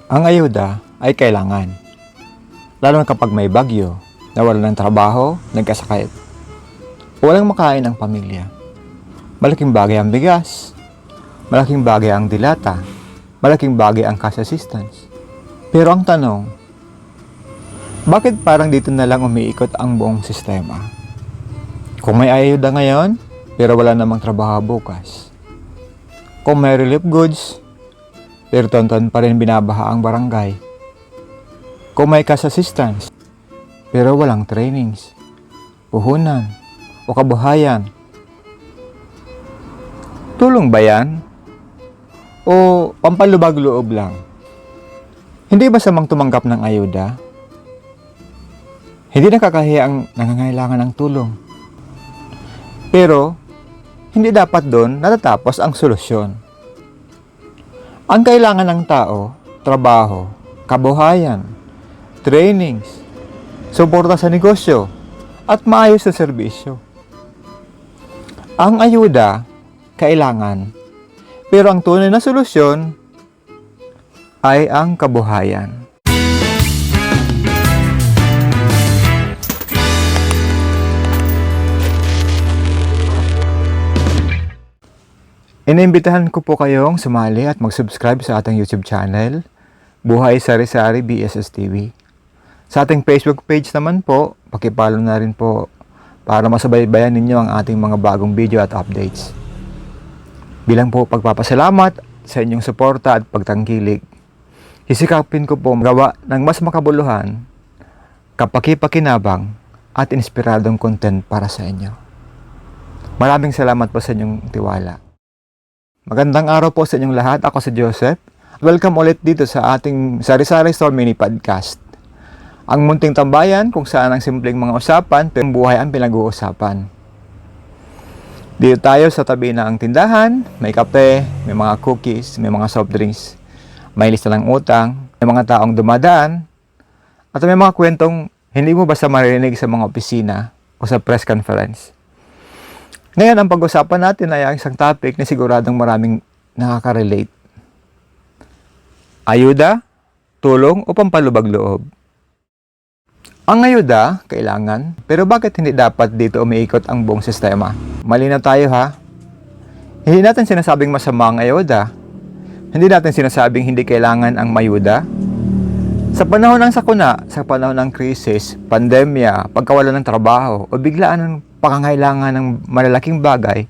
Ang ayuda ay kailangan, lalo na kapag may bagyo, nawalan ng trabaho, nagkasakit, o walang makain ang pamilya. Malaking bagay ang bigas, malaking bagay ang dilata, malaking bagay ang cash assistance. Pero ang tanong, bakit parang dito na lang umiikot ang buong sistema? Kung may ayuda ngayon, pero wala namang trabaho bukas. Kung may relief goods, pero tonton pa rin binabaha ang barangay. Kung may cash assistance, pero walang trainings, puhunan, o kabuhayan. Tulong ba yan? O pampalubag-loob lang? Hindi ba samang tumanggap ng ayuda? Hindi nakakahiya ang nangangailangan ng tulong. Pero, hindi dapat doon natatapos ang solusyon. Ang kailangan ng tao, trabaho, kabuhayan, trainings, suporta sa negosyo, at maayos na serbisyo. Ang ayuda, kailangan, pero ang tunay na solusyon ay ang kabuhayan. Inimbitahan ko po kayong sumali at mag-subscribe sa ating YouTube channel, Buhay Sari-Sari BSS TV. Sa ating Facebook page naman po, pakipollow na rin po para masubaybayan ninyo ang ating mga bagong video at updates. Bilang po pagpapasalamat sa inyong suporta at pagtangkilik, sisikapin ko po magawa ng mas makabuluhan, kapaki-pakinabang at inspiradong content para sa inyo. Maraming salamat po sa inyong tiwala. Magandang araw po sa inyong lahat. Ako si Joseph. Welcome ulit dito sa ating Sari-Sari Store Mini Podcast. Ang munting tambayan kung saan ang simpleng mga usapan pero buhay ang pinag-uusapan. Dito tayo sa tabi ng tindahan, may kape, may mga cookies, may mga soft drinks, may lista ng utang, may mga taong dumadaan, at may mga kwentong hindi mo basta maririnig sa mga opisina o sa press conference. Ngayon, ang pag-usapan natin ay ang isang topic na siguradong maraming nakaka-relate. Ayuda, tulong o pampalubag-loob. Ang ayuda, kailangan, pero bakit hindi dapat dito umiikot ang buong sistema? Malinaw tayo ha. Hindi natin sinasabing masama ang ayuda. Hindi natin sinasabing hindi kailangan ang mayuda. Sa panahon ng sakuna, sa panahon ng krisis, pandemya, pagkawalan ng trabaho, o biglaan ng pangangailangan ng malalaking bagay,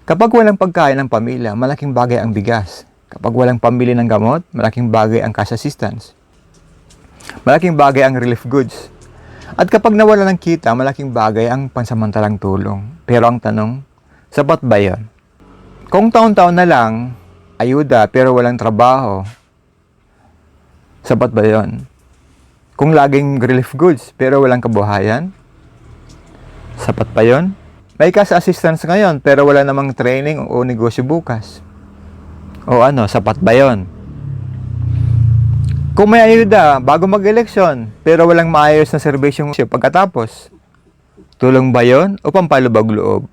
kapag walang pagkain ng pamilya, malaking bagay ang bigas. Kapag walang pambili ng gamot, malaking bagay ang cash assistance. Malaking bagay ang relief goods. At kapag nawala ng kita, malaking bagay ang pansamantalang tulong. Pero ang tanong, sapat ba yun? Kung taon-taon na lang, ayuda pero walang trabaho, sapat ba yun? Kung laging relief goods pero walang kabuhayan, sapat pa yun? May cash assistance ngayon pero wala namang training o negosyo bukas. O ano, sapat ba yun? Kung may ayuda bago mag-eleksyon pero walang maayos na serbisyong pagkatapos, tulong ba yun o pampalubag-loob?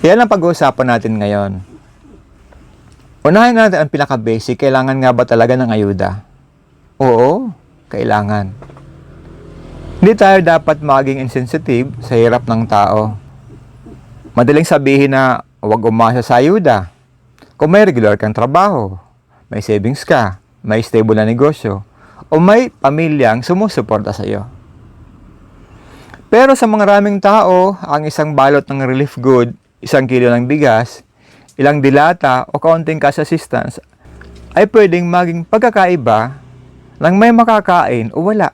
Yan ang pag-uusapan natin ngayon. Unahin natin ang pinaka-basic, kailangan nga ba talaga ng ayuda? Oo, kailangan. Hindi tayo dapat maging insensitive sa hirap ng tao. Madaling sabihin na huwag umasa sa ayuda. Kung may regular kang trabaho, may savings ka, may stable na negosyo, o may pamilyang sumusuporta sa iyo. Pero sa mga raming tao, ang isang balot ng relief good, 1 kilo ng bigas, ilang dilata o kaunting cash assistance ay pwedeng maging pagkakaiba ng may makakain o wala.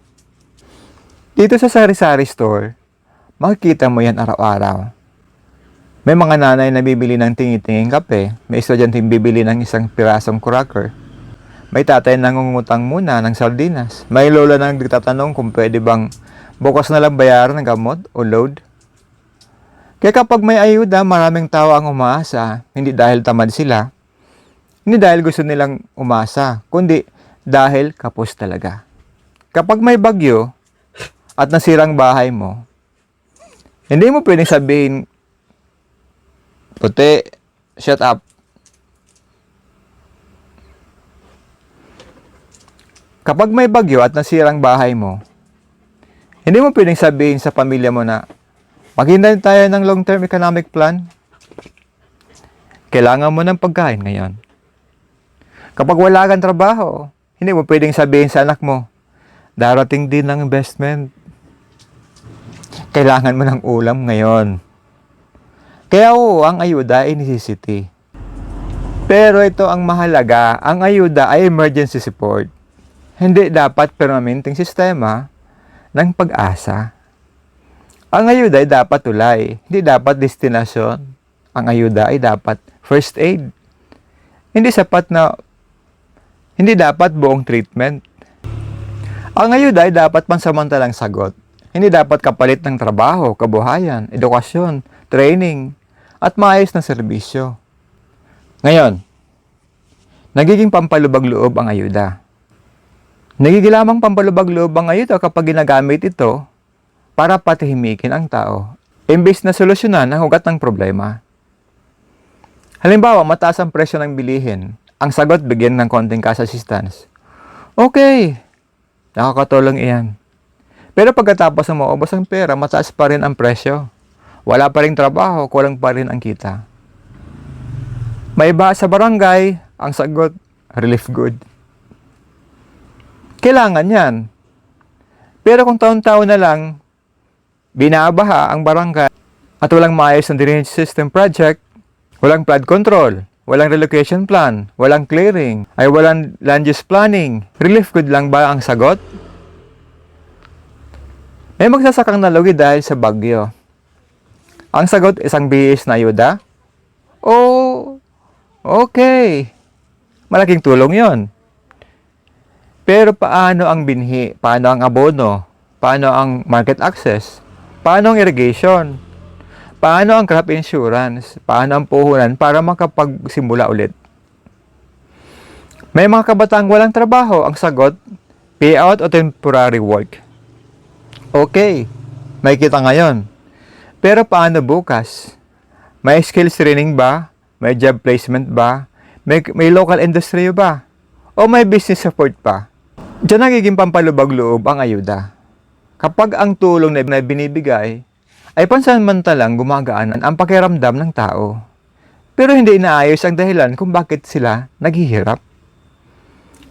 Dito sa Sari-Sari Store, makikita mo yan araw-araw. May mga nanay na bibili ng tingi-tinging kape, may estudyanteng bibili ng isang pirasong cracker, may tatay na nangungutang muna ng sardinas, may lola na nagtatanong kung pwede bang bukas na lang bayaran ng gamot o load. Kaya kapag may ayuda, maraming tao ang umaasa, hindi dahil tamad sila, hindi dahil gusto nilang umasa, kundi dahil kapos talaga. Kapag may bagyo, at nasirang bahay mo, hindi mo pwedeng sabihin, puti, shut up. Kapag may bagyo at nasirang bahay mo, hindi mo pwedeng sabihin sa pamilya mo na maghintay tayo ng long-term economic plan. Kailangan mo ng pagkain ngayon. Kapag wala kang trabaho, hindi mo pwedeng sabihin sa anak mo, darating din ng investment. Kailangan mo ng ulam ngayon. Kaya oo, ang ayuda ay necessity. Pero ito ang mahalaga, ang ayuda ay emergency support. Hindi dapat permanenteng sistema ng pag-asa. Ang ayuda ay dapat tulay, hindi dapat destinasyon. Ang ayuda ay dapat first aid. Hindi dapat buong treatment. Ang ayuda ay dapat pansamantalang sagot. Hindi dapat kapalit ng trabaho, kabuhayan, edukasyon, training, at maayos na serbisyo. Ngayon, nagiging pampalubag-loob ang ayuda. Nagiging lamang pampalubag-loob ang ayuda kapag ginagamit ito para patahimikin ang tao, imbes na solusyonan ang ugat ng problema. Halimbawa, mataas ang presyo ng bilihin. Ang sagot, bigyan ng konting cash assistance. Okay, nakakatulong iyan. Pero pagkatapos na maubos ang pera, mataas pa rin ang presyo. Wala pa rin trabaho, kulang pa rin ang kita. May iba sa barangay, ang sagot, relief good. Kailangan yan. Pero kung taon-taon na lang, binabaha ang barangay at walang maayos na drainage system project, walang flood control, walang relocation plan, walang clearing, ay walang land use planning, relief good lang ba ang sagot? May magsasakang nalugi dahil sa bagyo. Ang sagot, isang bihis na ayuda? Oh, okay. Malaking tulong yon. Pero paano ang binhi? Paano ang abono? Paano ang market access? Paano ang irrigation? Paano ang crop insurance? Paano ang puhunan para makapagsimula ulit? May mga kabataang walang trabaho. Ang sagot, payout o temporary work. Okay, may kita ngayon. Pero paano bukas? May skills training ba? May job placement ba? May local industry ba? O may business support pa? Diyan nagiging pampalubag-loob ang ayuda. Kapag ang tulong na binibigay ay pansamantalang gumagaanan ang pakiramdam ng tao. Pero hindi inaayos ang dahilan kung bakit sila naghihirap.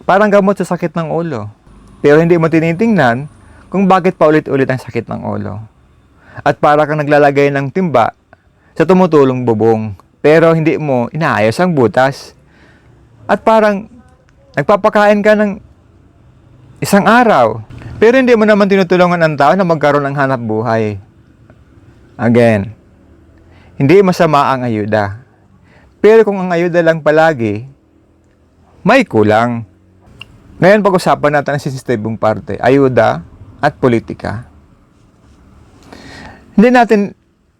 Parang gamot sa sakit ng ulo. Pero hindi mo tinitingnan kung bakit paulit-ulit ang sakit ng ulo. At para kang naglalagay ng timba sa tumutulong bubong, pero hindi mo inaayos ang butas. At parang nagpapakain ka ng isang araw, pero hindi mo naman tinutulungan ang tao na magkaroon ng hanap buhay. Again, hindi masama ang ayuda. Pero kung ang ayuda lang palagi, may kulang. Ngayon pag-usapan natin ang sensitibong parte, ayuda at politika. Hindi natin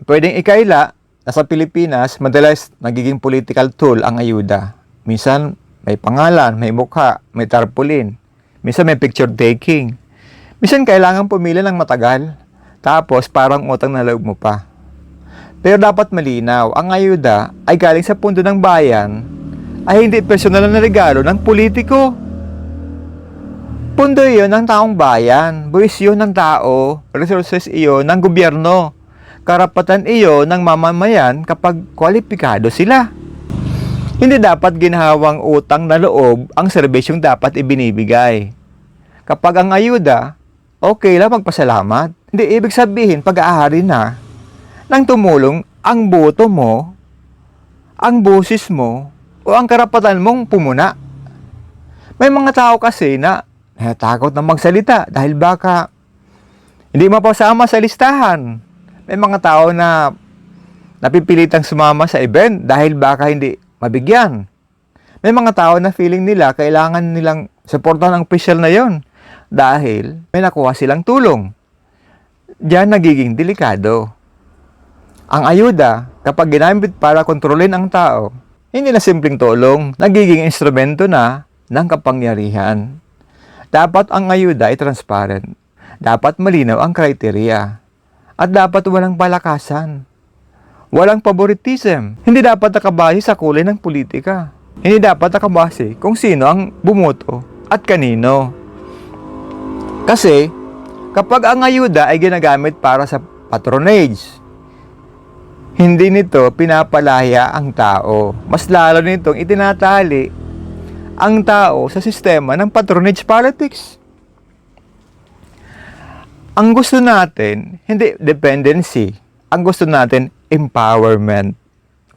pwedeng ikaila na sa Pilipinas, madalas nagiging political tool ang ayuda. Minsan may pangalan, may mukha, may tarpaulin. Minsan may picture taking. Minsan kailangan pumili ng matagal. Tapos parang utang na loob mo pa. Pero dapat malinaw, ang ayuda ay galing sa pundo ng bayan ay hindi personal na regalo ng politiko. Pundo iyon ng taong bayan, buwis iyon ng tao, resources iyon ng gobyerno, karapatan iyon ng mamamayan kapag kwalipikado sila. Hindi dapat ginhawang utang na loob ang serbisyong dapat ibinibigay. Kapag ang ayuda, okay lang magpasalamat. Hindi ibig sabihin pag-aari na nang tumulong ang boto mo, ang boses mo, o ang karapatan mong pumuna. May mga tao kasi na takot na magsalita dahil baka hindi mapasama sa listahan. May mga tao na napipilitang sumama sa event dahil baka hindi mabigyan. May mga tao na feeling nila kailangan nilang suportahan ng opisyal na yon dahil may nakuha silang tulong. Diyan nagiging delikado. Ang ayuda, kapag ginamit para kontrolin ang tao, hindi na simpleng tulong, nagiging instrumento na ng kapangyarihan. Dapat ang ayuda ay transparent. Dapat malinaw ang kriteriya. At dapat walang palakasan. Walang favoritism. Hindi dapat nakabase sa kulay ng politika. Hindi dapat nakabase kung sino ang bumoto at kanino. Kasi, kapag ang ayuda ay ginagamit para sa patronage, hindi nito pinapalaya ang tao. Mas lalo nitong itinatali ang tao sa sistema ng patronage politics. Ang gusto natin, hindi dependency. Ang gusto natin, empowerment.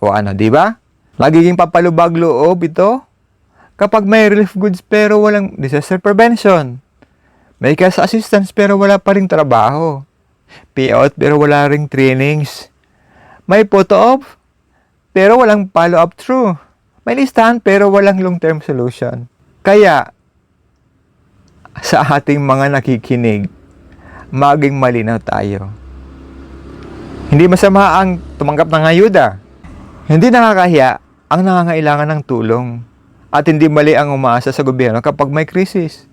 O ano, di ba? Magiging papalubag loob ito kapag may relief goods pero walang disaster prevention. May cash assistance pero wala pa ring trabaho. Payout pero wala ring trainings. May photo op pero walang follow-up through. May listahan pero walang long-term solution. Kaya, sa ating mga nakikinig, maging malinaw tayo. Hindi masama ang tumanggap ng ayuda. Hindi nakakahiya ang nangangailangan ng tulong. At hindi mali ang umaasa sa gobyerno kapag may krisis.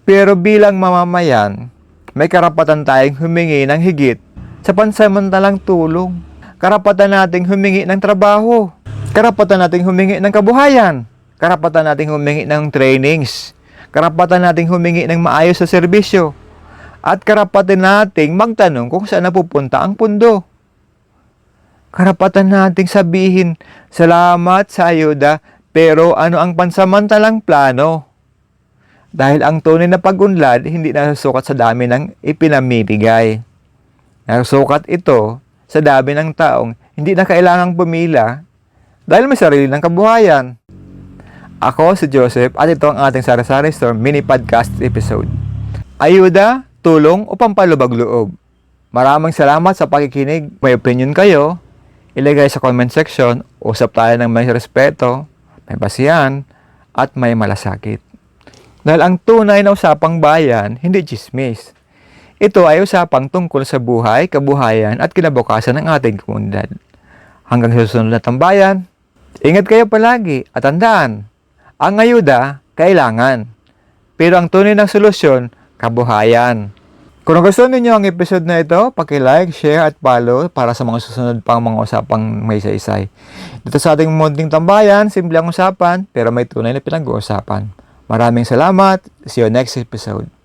Pero bilang mamamayan, may karapatan tayong humingi ng higit sa pansamantalang tulong. Karapatan nating humingi ng trabaho. Karapatan nating humingi ng kabuhayan. Karapatan nating humingi ng trainings. Karapatan nating humingi ng maayos sa serbisyo. At karapatan nating magtanong kung saan napupunta ang pundo. Karapatan nating sabihin, salamat sa ayuda, pero ano ang pansamantalang plano? Dahil ang tunay na pag-unlad hindi nasusukat sa dami ng ipinamimigay. Nasusukat ito sa dami ng taong hindi na kailangang pumila dahil may sarili ng kabuhayan. Ako si Joseph at ito ang ating Sari-Sari Store mini podcast episode. Ayuda, tulong o pampalubag loob. Maraming salamat sa pakikinig. May opinion kayo, ilagay sa comment section. Usap tayo ng may respeto, may basihan, at may malasakit. Dahil ang tunay na usapang bayan, hindi chismis. Ito ay usapang tungkol sa buhay, kabuhayan at kinabukasan ng ating komunidad. Hanggang sa susunod na tambayan, ingat kayo palagi at tandaan, ang ayuda, kailangan. Pero ang tunay ng solusyon, kabuhayan. Kung gusto ninyo ang episode na ito, paki-like, share at follow para sa mga susunod pang mga usapang may saysay. Dito sa ating munting tambayan, simple ang usapan pero may tunay na pinag-uusapan. Maraming salamat. See you next episode.